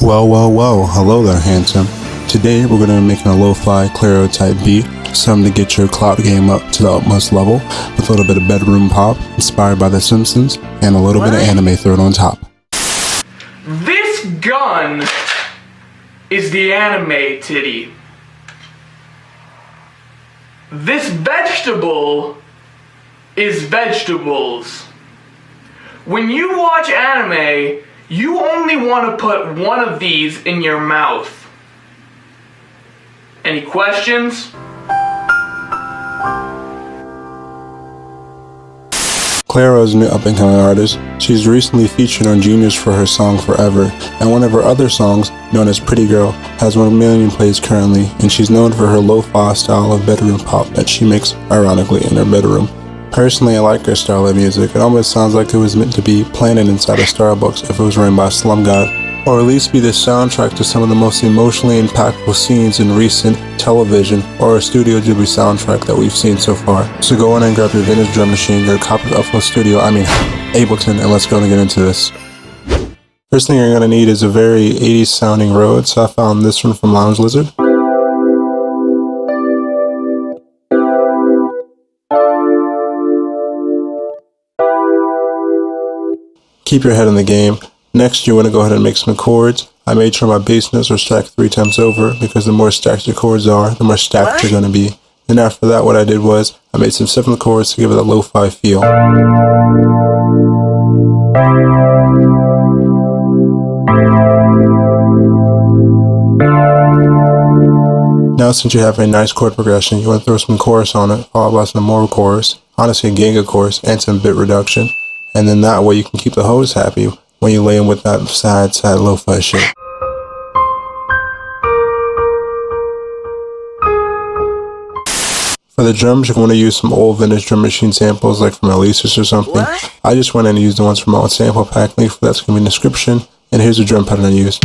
Well, hello there, handsome. Today we're going to be making a lo-fi Clairo type beat, something to get your clout game up to the utmost level, with a little bit of bedroom pop, inspired by The Simpsons, and a little bit of anime thrown on top. This gun is the anime titty. This vegetable is vegetables. When you watch anime, you only want to put one of these in your mouth. Any questions? Clairo is a new up-and-coming artist. She's recently featured on Genius for her song Forever, and one of her other songs, known as Pretty Girl, has 1 million plays currently, and she's known for her lo-fi style of bedroom pop that she makes, ironically, in her bedroom. Personally, I like her style of music. It almost sounds like it was meant to be planted inside a Starbucks if it was written by Slum God, or at least be the soundtrack to some of the most emotionally impactful scenes in recent television or a Studio Ghibli soundtrack that we've seen so far. So go on and grab your vintage drum machine, your copy of Ableton, and let's go and get into this. First thing you're going to need is a very 80s sounding Rhodes, so I found this one from Lounge Lizard. Keep your head in the game. Next, you want to go ahead and make some chords. I made sure my bass notes are stacked 3 times over because the more stacked your chords are, the more stacked you're going to be. And after that, what I did was I made some 7th chords to give it a lo-fi feel. Now, since you have a nice chord progression, you want to throw some chorus on it, followed by some more chorus, honestly a giga chorus, and some bit reduction. And then that way you can keep the hoes happy when you lay in with that sad lo-fi shit. For the drums, you're going to use some old vintage drum machine samples like from Alesis or something. I just went in and used the ones from my own sample pack. Link for that's going to be in the description. And here's the drum pattern I used.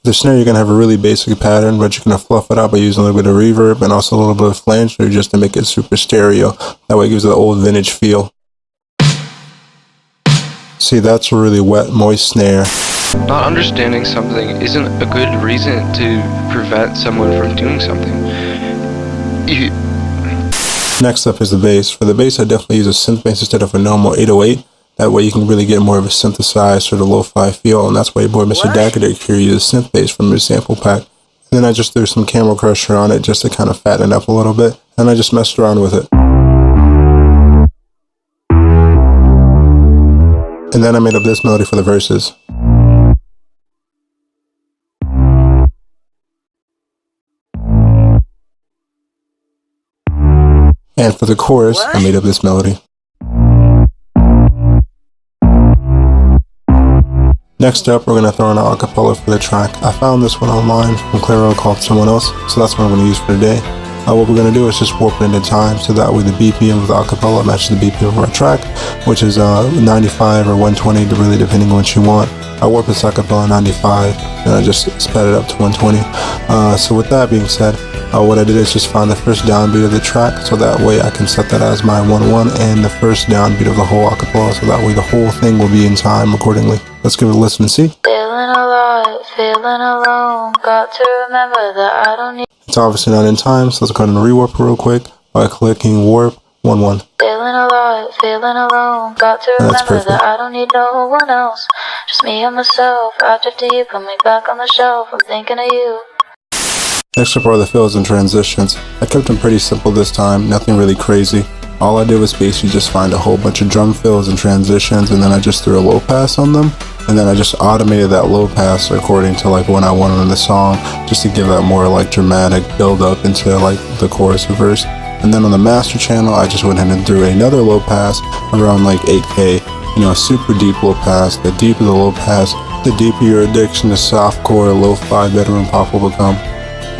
The snare, you're going to have a really basic pattern, but you're going to fluff it out by using a little bit of reverb and also a little bit of flanger just to make it super stereo. That way it gives it the old vintage feel. See, that's a really wet, moist snare. Not understanding something isn't a good reason to prevent someone from doing something. Next up is the bass. For the bass, I definitely use a synth bass instead of a normal 808. That way you can really get more of a synthesized sort of lo-fi feel, and that's why your boy Mr. Dacadic here uses synth bass from his sample pack. And then I just threw some camel crusher on it just to kind of fatten it up a little bit, and I just messed around with it. And then I made up this melody for the verses. And for the chorus, I made up this melody. Next up, we're going to throw in an acapella for the track. I found this one online from Clairo called Someone Else, so that's what I'm going to use for today. What we're going to do is just warp it into time, so that way the BPM of the acapella matches the BPM of our track, which is 95 or 120, really depending on what you want. I warped this acapella 95, and I just sped it up to 120. So with that being said, what I did is just find the first downbeat of the track, so that way I can set that as my 1-1 and the first downbeat of the whole acapella, so that way the whole thing will be in time accordingly. Let's give it a listen and see. Feeling alive, feeling alone, got to remember that I don't need. It's obviously not in time, so let's go ahead and rewarp it real quick by clicking warp 1-1. Feeling alive, feeling alone, got to remember that I don't need no one else. Just me and myself, after you put me back on the shelf, I'm thinking of you. Next up are the fills and transitions. I kept them pretty simple this time, nothing really crazy. All I did was basically just find a whole bunch of drum fills and transitions, and then I just threw a low pass on them, and then I just automated that low pass according to like when I wanted in the song, just to give that more like dramatic build up into like the chorus or verse. And then on the master channel, I just went ahead and threw another low pass around like 8K, you know, a super deep low pass. The deeper the low pass, the deeper your addiction to softcore, lo-fi, bedroom pop will become.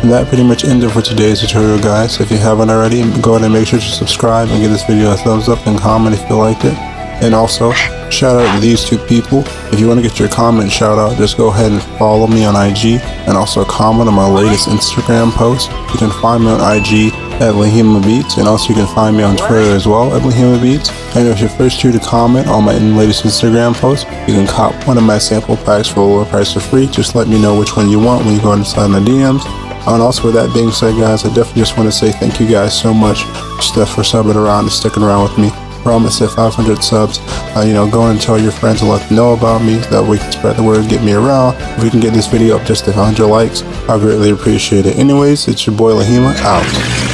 And that pretty much ended for today's tutorial, guys. If you haven't already, go ahead and make sure to subscribe and give this video a thumbs up and comment if you liked it. And also, shout out to these 2 people. If you want to get your comment shout out, just go ahead and follow me on IG and also comment on my latest Instagram post. You can find me on IG at Lahima Beats, and also you can find me on Twitter as well at Lahima Beats. And if you're first here to comment on my latest Instagram post, you can cop one of my sample packs for a lower price for free. Just let me know which one you want when you go inside my DMs. And also with that being said, guys, I definitely just want to say thank you guys so much for subbing around and sticking around with me. We're almost at 500 subs. Go and tell your friends and let them know about me. That way we can spread the word, get me around. If we can get this video up just to 100 likes, I greatly appreciate it. Anyways, it's your boy Lahima out.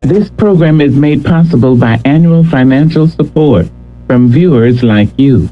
This program is made possible by annual financial support from viewers like you.